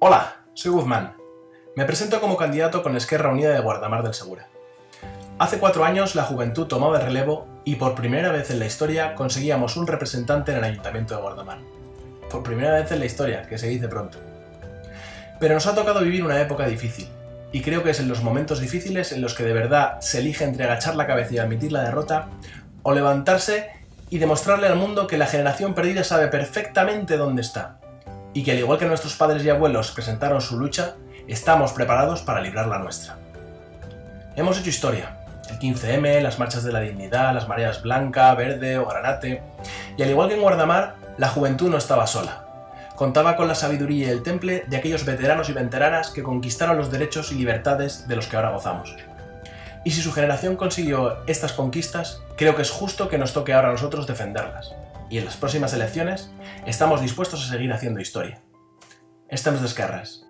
Hola, soy Guzmán. Me presento como candidato con Esquerra Unida de Guardamar del Segura. Hace 4 años la juventud tomaba el relevo y por primera vez en la historia conseguíamos un representante en el Ayuntamiento de Guardamar. Por primera vez en la historia, que se dice pronto. Pero nos ha tocado vivir una época difícil, y creo que es en los momentos difíciles en los que de verdad se elige entre agachar la cabeza y admitir la derrota, o levantarse y demostrarle al mundo que la generación perdida sabe perfectamente dónde está, y que al igual que nuestros padres y abuelos presentaron su lucha, estamos preparados para librar la nuestra. Hemos hecho historia, el 15M, las marchas de la dignidad, las mareas blanca, verde o granate, y al igual que en Guardamar, la juventud no estaba sola. Contaba con la sabiduría y el temple de aquellos veteranos y veteranas que conquistaron los derechos y libertades de los que ahora gozamos. Y si su generación consiguió estas conquistas, creo que es justo que nos toque ahora a nosotros defenderlas. Y en las próximas elecciones estamos dispuestos a seguir haciendo historia. Estem d'esquerres.